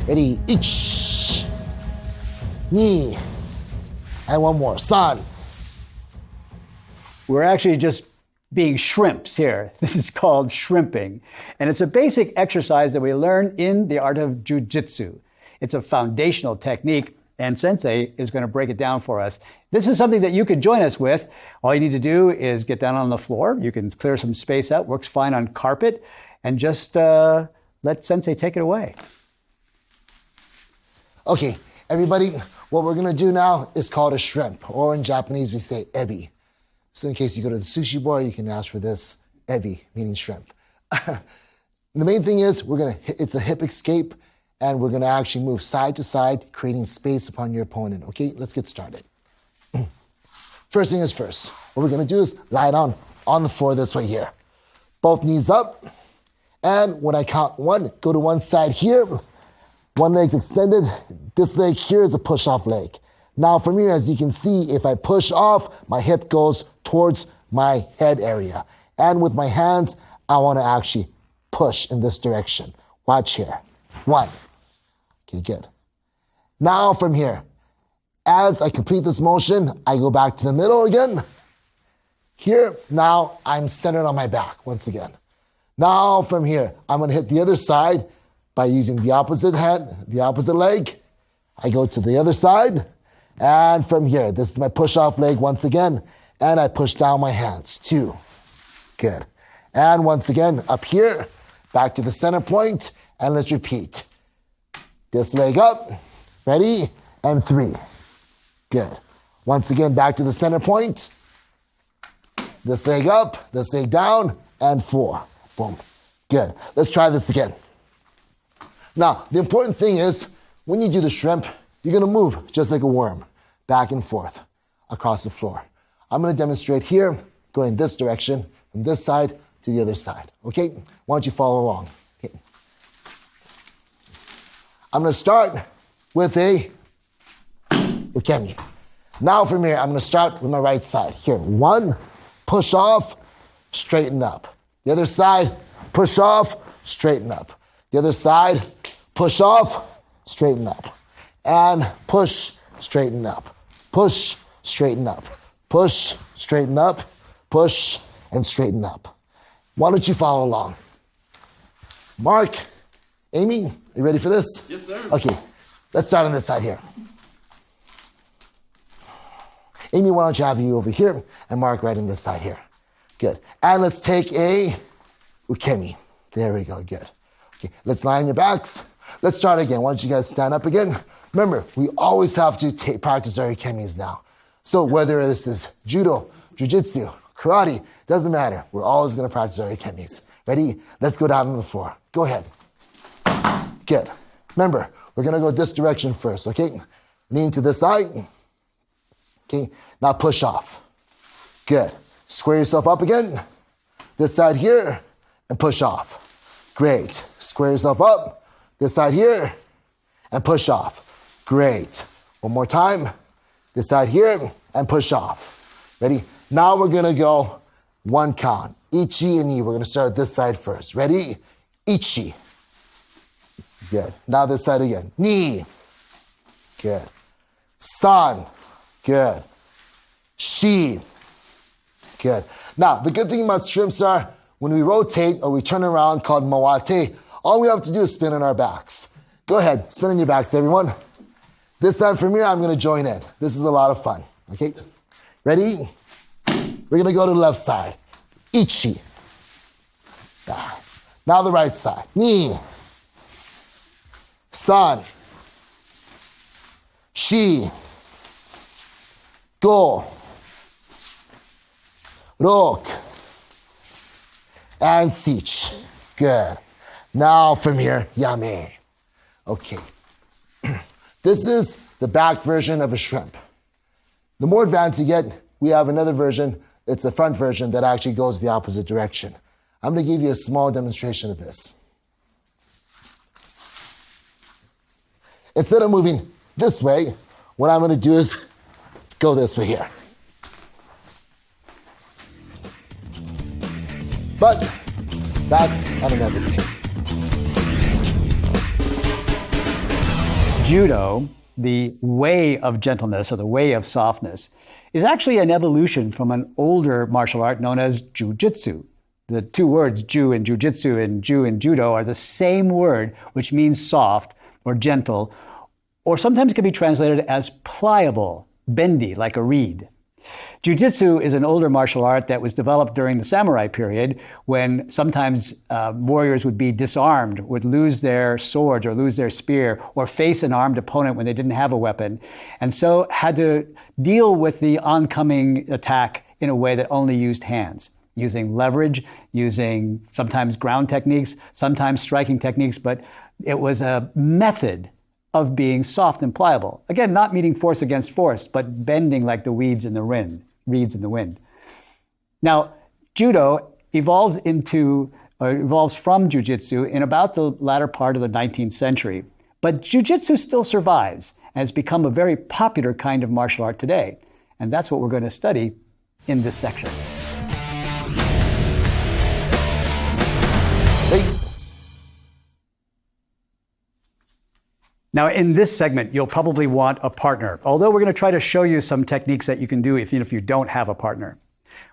Ready, ich, ni, and one more, san. We're actually just being shrimps here. This is called shrimping. And it's a basic exercise that we learn in the art of Jujitsu. It's a foundational technique, and Sensei is going to break it down for us. This is something that you could join us with. All you need to do is get down on the floor. You can clear some space out, works fine on carpet, and just let Sensei take it away. Okay, everybody, what we're gonna do now is called a shrimp, or in Japanese we say ebi. So in case you go to the sushi bar, you can ask for this, ebi, meaning shrimp. The main thing is it's a hip escape, and we're gonna actually move side to side, creating space upon your opponent. Okay, let's get started. First thing is first. What we're gonna do is lie down on the floor this way here. Both knees up, and when I count one, go to one side here. One leg's extended. This leg here is a push-off leg. Now from here, as you can see, if I push off, my hip goes towards my head area. And with my hands, I wanna actually push in this direction. Watch here. One. Okay, good. Now from here, as I complete this motion, I go back to the middle again. Here, now I'm centered on my back once again. Now from here, I'm gonna hit the other side by using the opposite hand, the opposite leg. I go to the other side, and from here, this is my push-off leg once again, and I push down my hands. 2, good. And once again, up here, back to the center point, and let's repeat. This leg up, ready, and 3, good. Once again, back to the center point. This leg up, this leg down, and 4, boom, good. Let's try this again. Now, the important thing is, when you do the shrimp, you're gonna move just like a worm, back and forth across the floor. I'm gonna demonstrate here, going this direction, from this side to the other side, okay? Why don't you follow along? Okay. I'm gonna start with a ukemi. Now from here, I'm gonna start with my right side. Here, 1, push off, straighten up. The other side, push off, straighten up. The other side, push off, straighten up. And push, straighten up. Push, straighten up. Push, straighten up. Push, and straighten up. Why don't you follow along? Mark, Amy, are you ready for this? Yes, sir. Okay, let's start on this side here. Amy, why don't you have you over here, and Mark right on this side here. Good. And let's take a ukemi. There we go, good. Okay, let's lie on your backs. Let's start again. Why don't you guys stand up again? Remember, we always have to practice our ukemis now. So whether this is judo, jujitsu, karate, doesn't matter. We're always gonna practice our ukemis. Ready? Let's go down on the floor. Go ahead. Good. Remember, we're gonna go this direction first, okay? Lean to this side. Okay, now push off. Good. Square yourself up again. This side here, and push off. Great. Square yourself up. This side here, and push off. Great. One more time. This side here, and push off. Ready? Now we're gonna go 1 count. Ichi and ni. We're gonna start this side first. Ready? Ichi. Good. Now this side again. Ni. Good. San. Good. Shi. Good. Now, the good thing about shrimps are, when we rotate or we turn around, called mawate, all we have to do is spin on our backs. Go ahead, spin on your backs, everyone. This time from here, I'm gonna join in. This is a lot of fun, okay? Ready? We're gonna go to the left side. Ichi. Now the right side. Ni. San. Shi. Go. Rok. And sich. Good. Now from here, yame. Okay. This is the back version of a shrimp. The more advanced you get, we have another version. It's a front version that actually goes the opposite direction. I'm going to give you a small demonstration of this. Instead of moving this way, what I'm going to do is go this way here. But that's on another day. Judo, the way of gentleness or the way of softness, is actually an evolution from an older martial art known as Jujitsu. The two words, Ju in Jujitsu and Ju in Judo, are the same word, which means soft or gentle, or sometimes can be translated as pliable, bendy, like a reed. Jiu-jitsu is an older martial art that was developed during the samurai period when sometimes warriors would be disarmed, would lose their swords or lose their spear or face an armed opponent when they didn't have a weapon, and so had to deal with the oncoming attack in a way that only used hands, using leverage, using sometimes ground techniques, sometimes striking techniques, but it was a method of being soft and pliable. Again, not meaning force against force, but bending like the reeds in the wind. Now, judo evolves from jiu-jitsu in about the latter part of the 19th century. But jiu-jitsu still survives and has become a very popular kind of martial art today. And that's what we're going to study in this section. Now, in this segment, you'll probably want a partner, although we're going to try to show you some techniques that you can do even if you don't have a partner.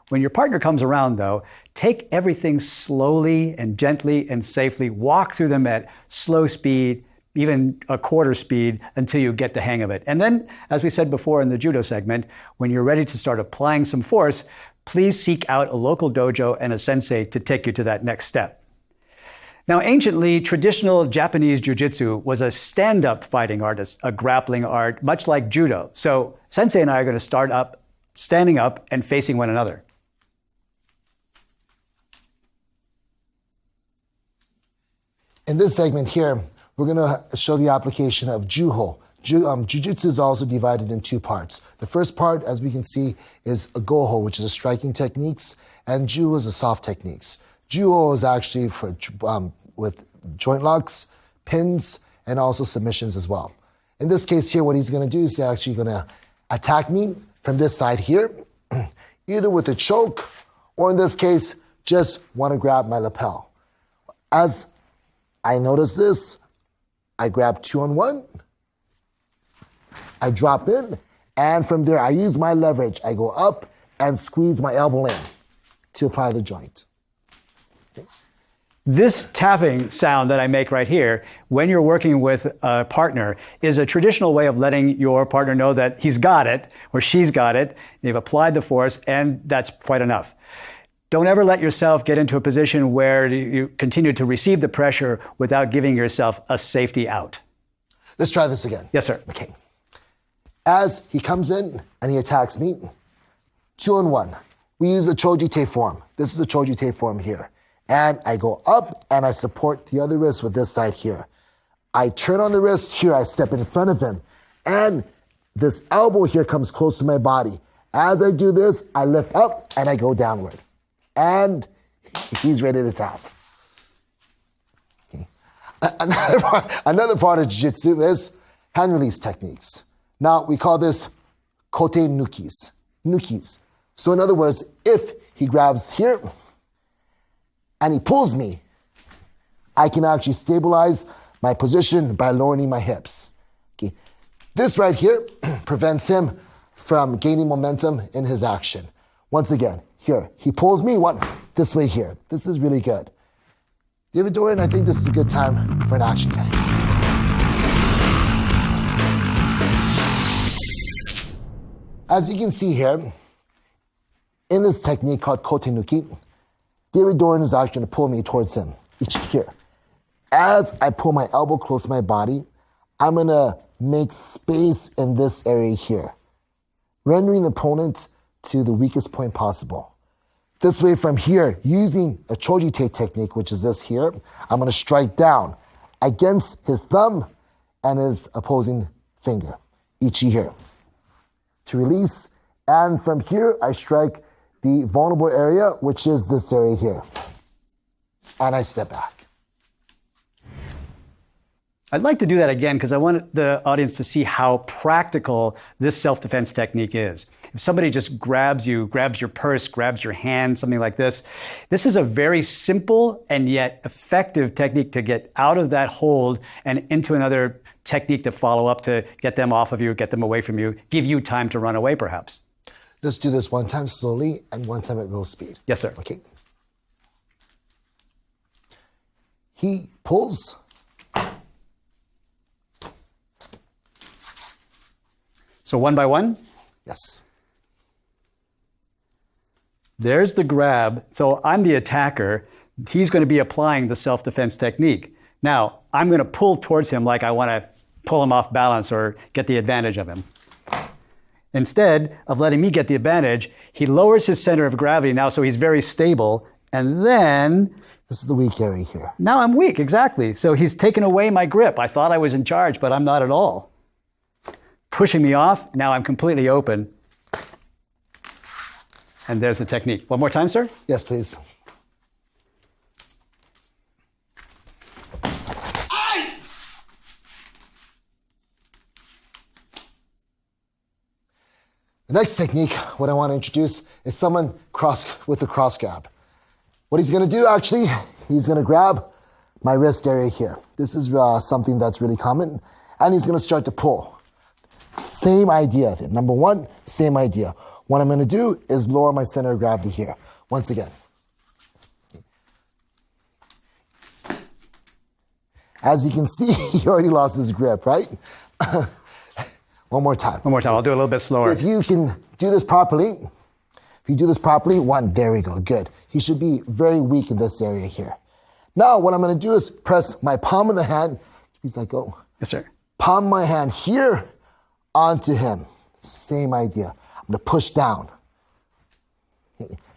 When your partner comes around, though, take everything slowly and gently and safely. Walk through them at slow speed, even a quarter speed, until you get the hang of it. And then, as we said before in the judo segment, when you're ready to start applying some force, please seek out a local dojo and a sensei to take you to that next step. Now, anciently, traditional Japanese jiu-jitsu was a stand-up fighting art, a grappling art, much like judo. So sensei and I are going to start up, standing up and facing one another. In this segment here, we're going to show the application of juho. Jiu-jitsu is also divided in two parts. The first part, as we can see, is a goho, which is a striking techniques, and juho is a soft techniques. Juho is actually for with joint locks, pins, and also submissions as well. In this case here, what he's going to do is he's actually going to attack me from this side here, either with a choke, or in this case, just want to grab my lapel. As I notice this, I grab 2-on-1, I drop in, and from there I use my leverage. I go up and squeeze my elbow in to apply the joint. This tapping sound that I make right here, when you're working with a partner, is a traditional way of letting your partner know that he's got it or she's got it, they've applied the force, and that's quite enough. Don't ever let yourself get into a position where you continue to receive the pressure without giving yourself a safety out. Let's try this again. Yes, sir. Okay. As he comes in and he attacks me, 2-on-1. We use a chojite form. This is a chojite form here. And I go up and I support the other wrist with this side here. I turn on the wrist here, I step in front of him. And this elbow here comes close to my body. As I do this, I lift up and I go downward. And he's ready to tap. Okay. Another part of jiu-jitsu is hand release techniques. Now, we call this kote nukis. So in other words, if he grabs here and he pulls me, I can actually stabilize my position by lowering my hips. Okay. This right here prevents him from gaining momentum in his action. Once again, here, he pulls me this way here. This is really good. David Dorian, I think this is a good time for an action game. As you can see here, in this technique called kote nuki, David Dorian is actually going to pull me towards him, here. As I pull my elbow close to my body, I'm going to make space in this area here, rendering the opponent to the weakest point possible. This way from here, using a chojite technique, which is this here, I'm going to strike down against his thumb and his opposing finger, ichi here, to release. And from here, I strike the vulnerable area, which is this area here. And I step back. I'd like to do that again because I want the audience to see how practical this self-defense technique is. If somebody just grabs you, grabs your purse, grabs your hand, something like this is a very simple and yet effective technique to get out of that hold and into another technique to follow up to get them off of you, get them away from you, give you time to run away perhaps. Let's do this one time slowly and one time at real speed. Yes, sir. Okay. He pulls. So one by one? Yes. There's the grab. So I'm the attacker. He's going to be applying the self-defense technique. Now, I'm going to pull towards him like I want to pull him off balance or get the advantage of him. Instead of letting me get the advantage, he lowers his center of gravity now so he's very stable. And then... This is the weak area here. Now I'm weak, exactly. So he's taken away my grip. I thought I was in charge, but I'm not at all. Pushing me off, now I'm completely open. And there's the technique. One more time, sir? Yes, please. The next technique, what I want to introduce, is someone with a cross grab. What he's going to do, actually, he's going to grab my wrist area here. This is something that's really common. And he's going to start to pull. Same idea of it. Number one, same idea. What I'm going to do is lower my center of gravity here. Once again. As you can see, he already lost his grip, right? One more time. One more time. I'll do it a little bit slower. If you can do this properly, one, there we go, good. He should be very weak in this area here. Now, what I'm going to do is press my palm of the hand. Please let go. Yes, sir. Palm my hand here onto him. Same idea. I'm going to push down.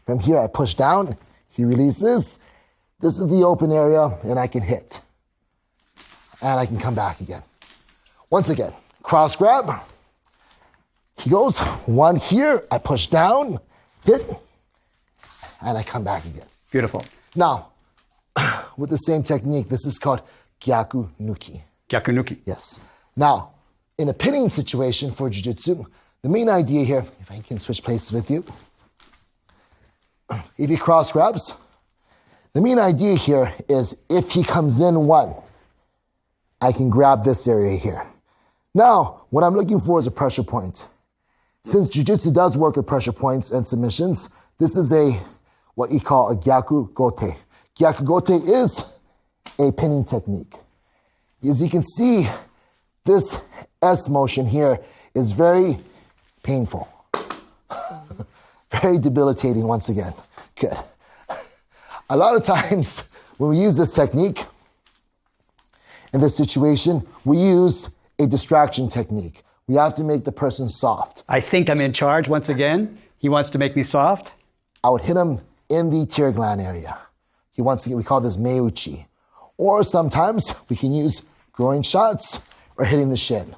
From here, I push down. He releases. This is the open area, and I can hit. And I can come back again. Once again, cross grab. He goes, one here, I push down, hit, and I come back again. Beautiful. Now, with the same technique, this is called gyaku nuki. Gyaku nuki. Yes. Now, in a pinning situation for Jiu-Jitsu, the main idea here, if I can switch places with you, if he cross grabs, the main idea here is if he comes in one, I can grab this area here. Now, what I'm looking for is a pressure point. Since Jiu-Jitsu does work with pressure points and submissions, this is what you call a gyaku gote. Gyaku gote is a pinning technique. As you can see, this S motion here is very painful. Very debilitating once again. Good. A lot of times when we use this technique, in this situation, we use a distraction technique. We have to make the person soft. I think I'm in charge once again. He wants to make me soft. I would hit him in the tear gland area. He wants to we call this meuchi. Or sometimes we can use groin shots or hitting the shin.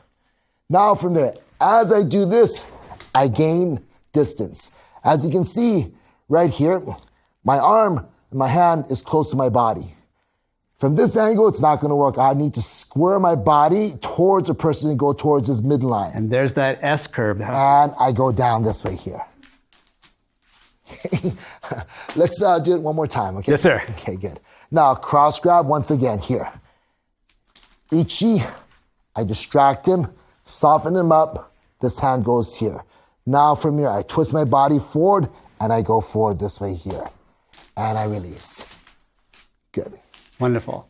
Now from there, as I do this, I gain distance. As you can see right here, my arm and my hand is close to my body. From this angle, it's not going to work. I need to square my body towards a person and go towards his midline. And there's that S curve. And I go down this way here. Let's do it one more time, okay? Yes, sir. Okay, good. Now, cross grab once again here. Ichi, I distract him, soften him up. This hand goes here. Now from here, I twist my body forward and I go forward this way here. And I release. Good. Wonderful.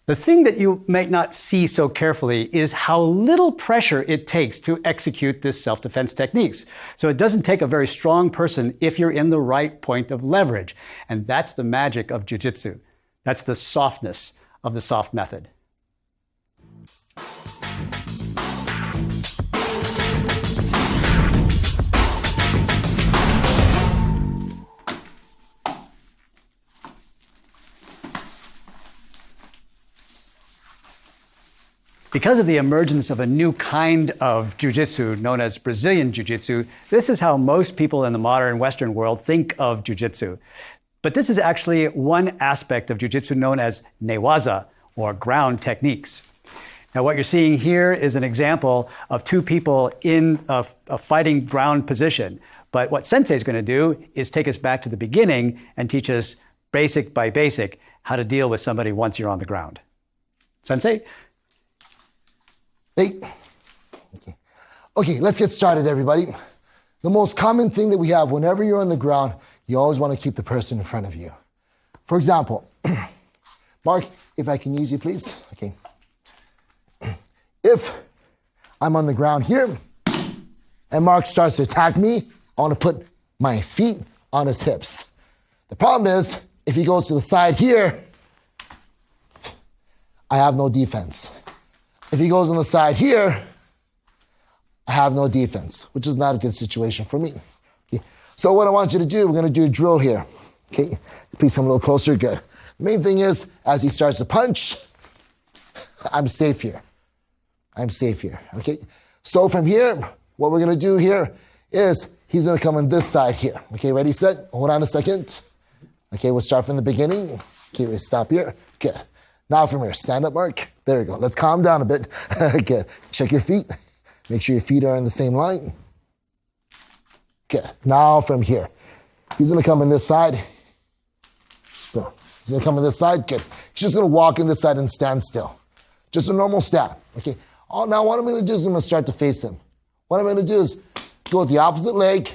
The thing that you might not see so carefully is how little pressure it takes to execute this self-defense techniques. So it doesn't take a very strong person if you're in the right point of leverage. And that's the magic of Jiu-Jitsu. That's the softness of the soft method. Because of the emergence of a new kind of jiu-jitsu known as Brazilian jiu-jitsu, this is how most people in the modern Western world think of jiu-jitsu. But this is actually one aspect of jiu-jitsu known as newaza, or ground techniques. Now, what you're seeing here is an example of two people in a fighting ground position. But what Sensei is going to do is take us back to the beginning and teach us basic by basic how to deal with somebody once you're on the ground. Sensei? Hey. Okay, let's get started, everybody. The most common thing that we have whenever you're on the ground, you always want to keep the person in front of you. For example, Mark, if I can use you, please. Okay. If I'm on the ground here and Mark starts to attack me, I want to put my feet on his hips. The problem is, if he goes to the side here, I have no defense. If he goes on the side here, I have no defense, which is not a good situation for me. Okay. So what I want you to do, we're going to do a drill here. Okay, please come a little closer. Good. The main thing is, as he starts to punch, I'm safe here. I'm safe here. Okay. So from here, what we're going to do here is he's going to come on this side here. Okay, ready, set? Hold on a second. Okay, we'll start from the beginning. Okay, we stop here. Good. Now from here, stand up, Mark. There we go. Let's calm down a bit. Good. Check your feet. Make sure your feet are in the same line. Good. Now from here, he's going to come on this side. Boom. He's going to come on this side. Good. He's just going to walk in this side and stand still. Just a normal stab. Okay. Now what I'm going to do is I'm going to start to face him. What I'm going to do is go with the opposite leg,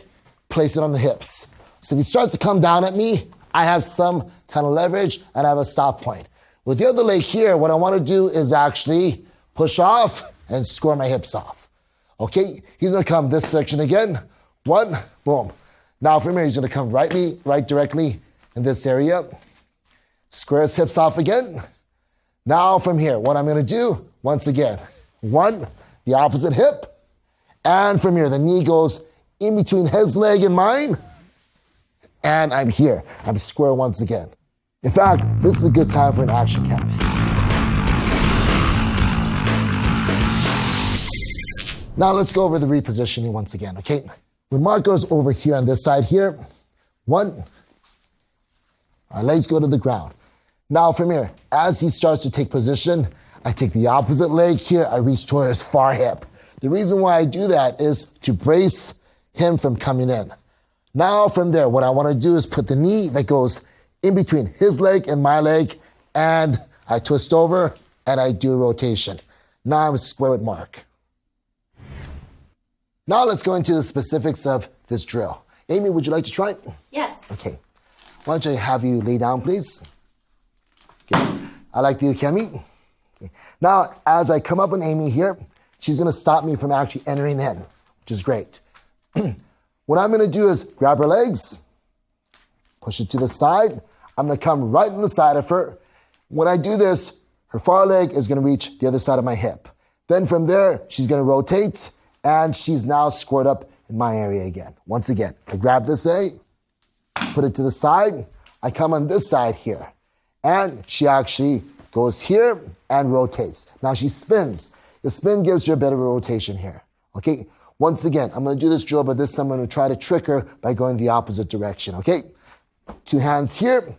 place it on the hips. So if he starts to come down at me, I have some kind of leverage and I have a stop point. With the other leg here, what I want to do is actually push off and square my hips off. Okay, he's going to come this section again. One, boom. Now from here, he's going to come right directly in this area. Square his hips off again. Now from here, what I'm going to do, once again, one, the opposite hip. And from here, the knee goes in between his leg and mine. And I'm here. I'm square once again. In fact, this is a good time for an action count. Now let's go over the repositioning once again, okay? When Mark goes over here on this side here, one, our legs go to the ground. Now from here, as he starts to take position, I take the opposite leg here, I reach toward his far hip. The reason why I do that is to brace him from coming in. Now from there, what I want to do is put the knee that goes in between his leg and my leg, and I twist over and I do a rotation. Now I'm square with Mark. Now let's go into the specifics of this drill. Amy, would you like to try it? Yes. Okay. Why don't I have you lay down, please? Okay. I like the Kemi. Okay. Now, as I come up on Amy here, she's going to stop me from actually entering in, which is great. What I'm going to do is grab her legs, push it to the side. I'm going to come right in the side of her. When I do this, her far leg is going to reach the other side of my hip. Then from there, she's going to rotate, and she's now squared up in my area again. Once again, I grab this A, put it to the side. I come on this side here, and she actually goes here and rotates. Now she spins. The spin gives her a bit of a rotation here. Okay? Once again, I'm going to do this drill, but this time I'm going to try to trick her by going the opposite direction. Okay? Two hands here.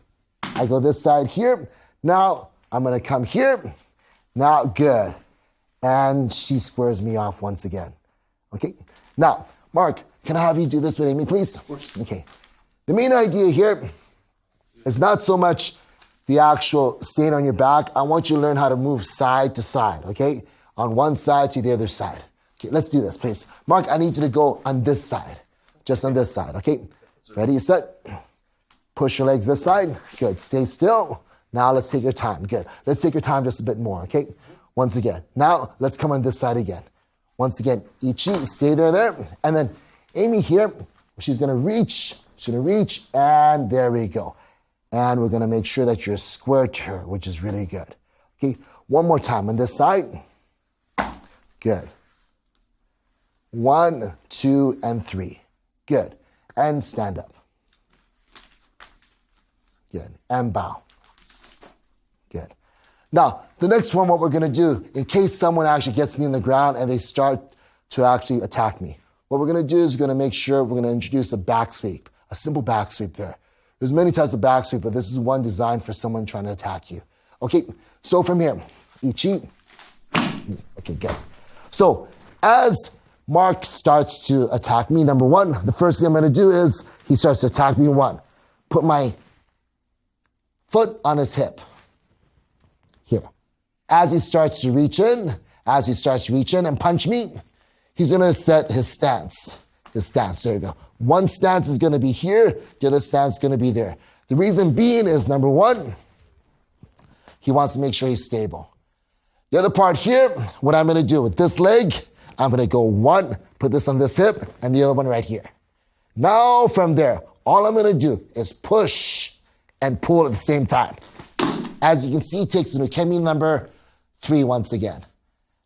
I go this side here. Now I'm going to come here. Now, good. And she squares me off once again. Okay? Now, Mark, can I have you do this with Amy, please? Of course. Okay. The main idea here is not so much the actual staying on your back. I want you to learn how to move side to side, okay? On one side to the other side. Okay, let's do this, please. Mark, I need you to go on this side. Just on this side, okay? Ready, set. Push your legs this side. Good. Stay still. Now let's take your time. Good. Let's take your time just a bit more, okay? Once again. Now let's come on this side again. Once again, Ichi, stay there. And then Amy here, she's going to reach. She's going to reach, and there we go. And we're going to make sure that you're square to her, which is really good. Okay, one more time on this side. Good. 1, 2, and 3. Good. And stand up. Good. And bow. Good. Now, the next one, what we're going to do, in case someone actually gets me in the ground and they start to actually attack me, what we're going to do is we're going to make sure we're going to introduce a back sweep, a simple back sweep there. There's many types of back sweep, but this is one designed for someone trying to attack you. Okay, so from here, Ichi, Okay, good. So as Mark starts to attack me, number one, the first thing I'm going to do is he starts to attack me. One, put my foot on his hip. Here. As he starts to reach in and punch me, he's going to set his stance. There you go. One stance is going to be here. The other stance is going to be there. The reason being is, number one, he wants to make sure he's stable. The other part here, what I'm going to do with this leg, I'm going to go one, put this on this hip, and the other one right here. Now from there, all I'm going to do is push and pull at the same time. As you can see, he takes the Ukemi number 3 once again.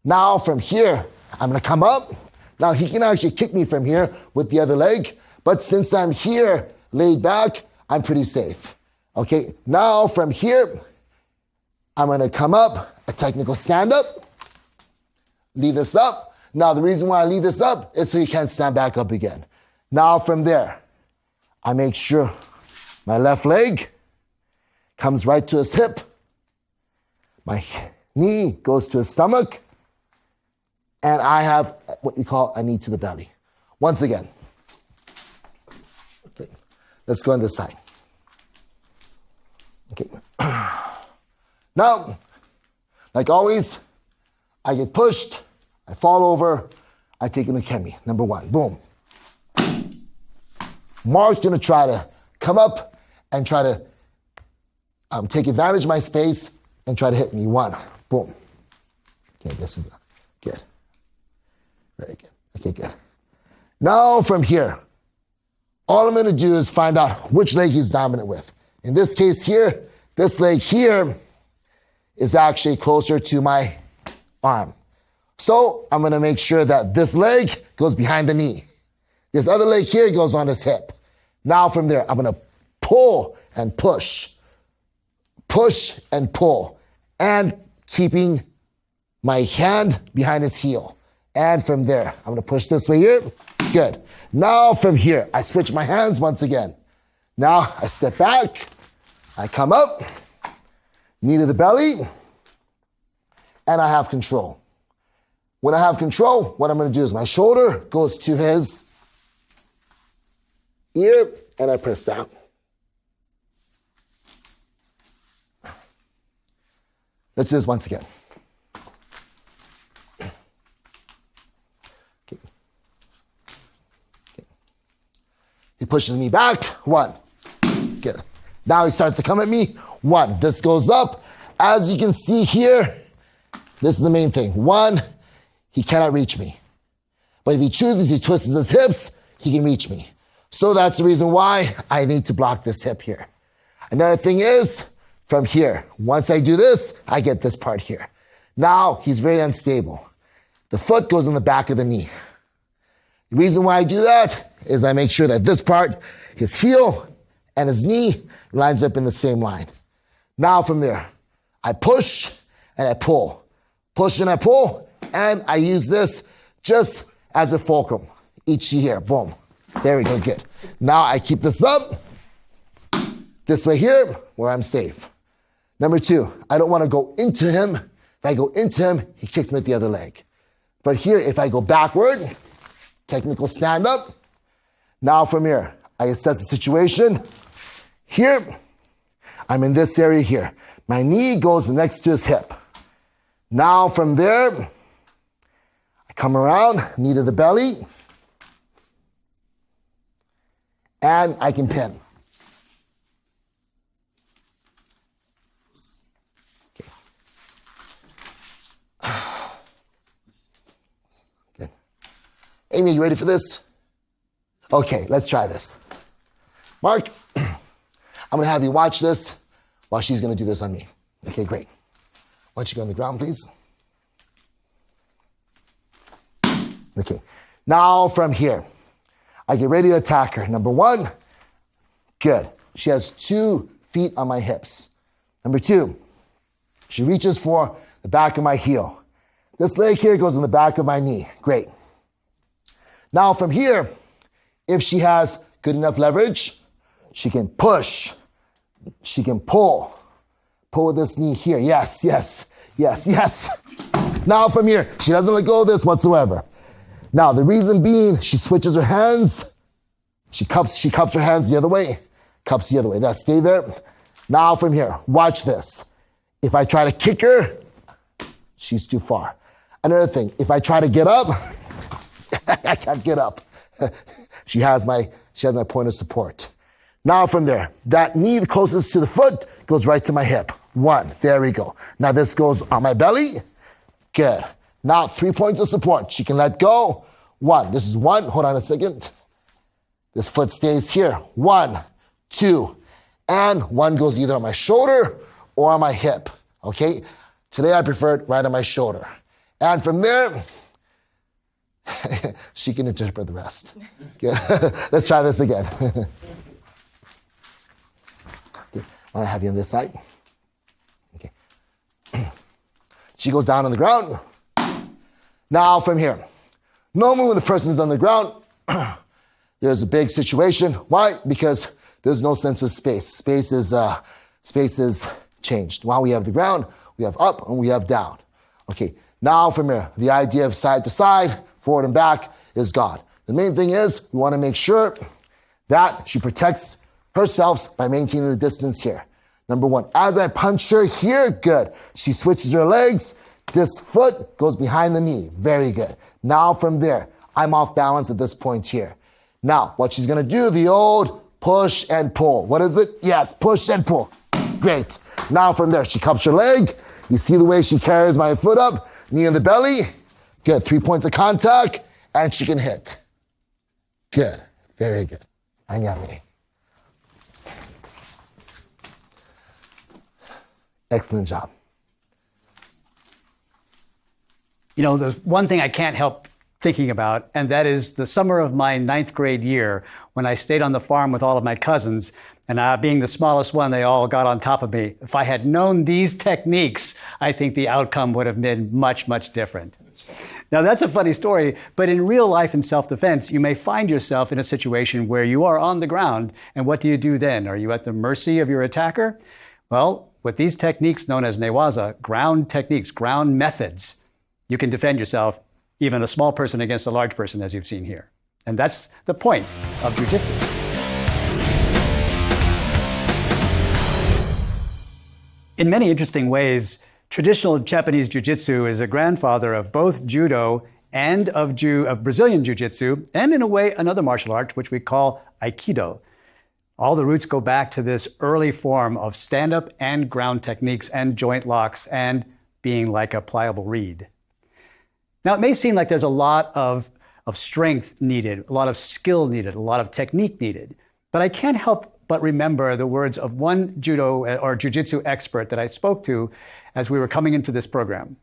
Now from here, I'm going to come up. Now he can actually kick me from here with the other leg, but since I'm here laid back, I'm pretty safe. Okay, now from here, I'm going to come up, a technical stand up, leave this up. Now the reason why I leave this up is so he can't stand back up again. Now from there, I make sure my left leg comes right to his hip. My knee goes to his stomach. And I have what you call a knee to the belly. Once again. Okay, let's go on this side. Okay. Now, like always, I get pushed, I fall over, I take an Ukemi. Number one, boom. Mark's gonna try to come up and try to take advantage of my space and try to hit me. One, boom. Okay, this is good. Very good. Okay, good. Now from here, all I'm going to do is find out which leg he's dominant with. In this case here, this leg here is actually closer to my arm. So I'm going to make sure that this leg goes behind the knee. This other leg here goes on his hip. Now from there, I'm going to pull and push and pull, and keeping my hand behind his heel. And from there, I'm going to push this way here. Good. Now from here, I switch my hands once again. Now I step back. I come up. Knee to the belly. And I have control. When I have control, what I'm going to do is my shoulder goes to his ear and I press down. Let's do this once again. He pushes me back. One. Good. Now he starts to come at me. One. This goes up. As you can see here, this is the main thing. One, he cannot reach me. But if he chooses, he twists his hips, he can reach me. So that's the reason why I need to block this hip here. Another thing is, from here, once I do this, I get this part here. Now, he's very unstable. The foot goes in the back of the knee. The reason why I do that is I make sure that this part, his heel and his knee, lines up in the same line. Now from there, I push and I pull. Push and I pull, and I use this just as a fulcrum. Each here, boom. There we go, good. Now I keep this up, this way here, where I'm safe. Number two, I don't want to go into him. If I go into him, he kicks me with the other leg. But here, if I go backward, technical stand up. Now from here, I assess the situation. Here, I'm in this area here. My knee goes next to his hip. Now from there, I come around, knee to the belly, and I can pin. Okay. Good. Amy, you ready for this? Okay, let's try this. Mark, I'm going to have you watch this while she's going to do this on me. Okay, great. Why don't you go on the ground, please? Okay. Now from here, I get ready to attack her. Number one, good. She has 2 feet on my hips. Number two, she reaches for the back of my heel. This leg here goes in the back of my knee. Great. Now from here, if she has good enough leverage, she can push. She can pull. Pull with this knee here. Yes, yes, yes, yes. Now from here, she doesn't let go of this whatsoever. Now, the reason being, she switches her hands. She cups her hands the other way. Cups the other way. That stay there. Now from here, watch this. If I try to kick her, she's too far. Another thing, if I try to get up, I can't get up. She has my point of support. Now from there, that knee closest to the foot goes right to my hip. 1, there we go. Now this goes on my belly. Good. Now 3 points of support. She can let go. 1, this is 1. Hold on a second. This foot stays here. 1, 2, and 1 goes either on my shoulder or on my hip. Okay? Today I prefer it right on my shoulder. And from there, she can interpret the rest. Good. Let's try this again. I have you on this side. Okay. She goes down on the ground. Now from here. Normally when the person is on the ground, there's a big situation. Why? Because there's no sense of space. Space is changed. While we have the ground, we have up and we have down. Okay. Now from here, the idea of side to side, forward and back is gone. The main thing is we want to make sure that she protects herself by maintaining the distance here. Number 1, as I punch her here, good. She switches her legs. This foot goes behind the knee. Very good. Now from there, I'm off balance at this point here. Now, what she's going to do, the old push and pull. What is it? Yes, push and pull. Great. Now from there, she cups her leg. You see the way she carries my foot up, knee in the belly. Good. 3 points of contact, and she can hit. Good. Very good. Hang on me. Excellent job. You know, there's one thing I can't help thinking about, and that is the summer of my 9th grade year when I stayed on the farm with all of my cousins, and being the smallest one, they all got on top of me. If I had known these techniques, I think the outcome would have been much, much different. Now, that's a funny story, but in real life in self-defense, you may find yourself in a situation where you are on the ground, and what do you do then? Are you at the mercy of your attacker? Well, with these techniques known as newaza, ground techniques, ground methods, you can defend yourself, even a small person against a large person, as you've seen here. And that's the point of Jiu-Jitsu. In many interesting ways, traditional Japanese Jiu-Jitsu is a grandfather of both Judo and of Brazilian Jiu-Jitsu, and in a way, another martial art, which we call Aikido. All the roots go back to this early form of stand-up and ground techniques and joint locks and being like a pliable reed. Now, it may seem like there's a lot of strength needed, a lot of skill needed, a lot of technique needed, but I can't help but remember the words of one judo or jiu-jitsu expert that I spoke to as we were coming into this program.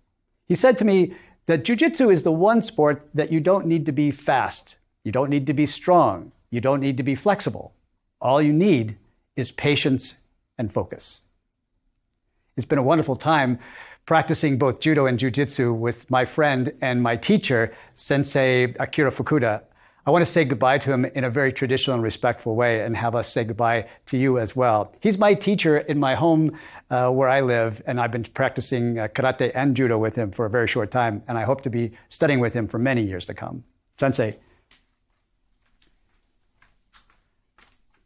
He said to me that jiu-jitsu is the one sport that you don't need to be fast, you don't need to be strong, you don't need to be flexible. All you need is patience and focus. It's been a wonderful time practicing both judo and jiu-jitsu with my friend and my teacher, Sensei Akira Fukuda. I want to say goodbye to him in a very traditional and respectful way and have us say goodbye to you as well. He's my teacher in my home where I live, and I've been practicing karate and judo with him for a very short time, and I hope to be studying with him for many years to come. Sensei,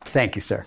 thank you, sir.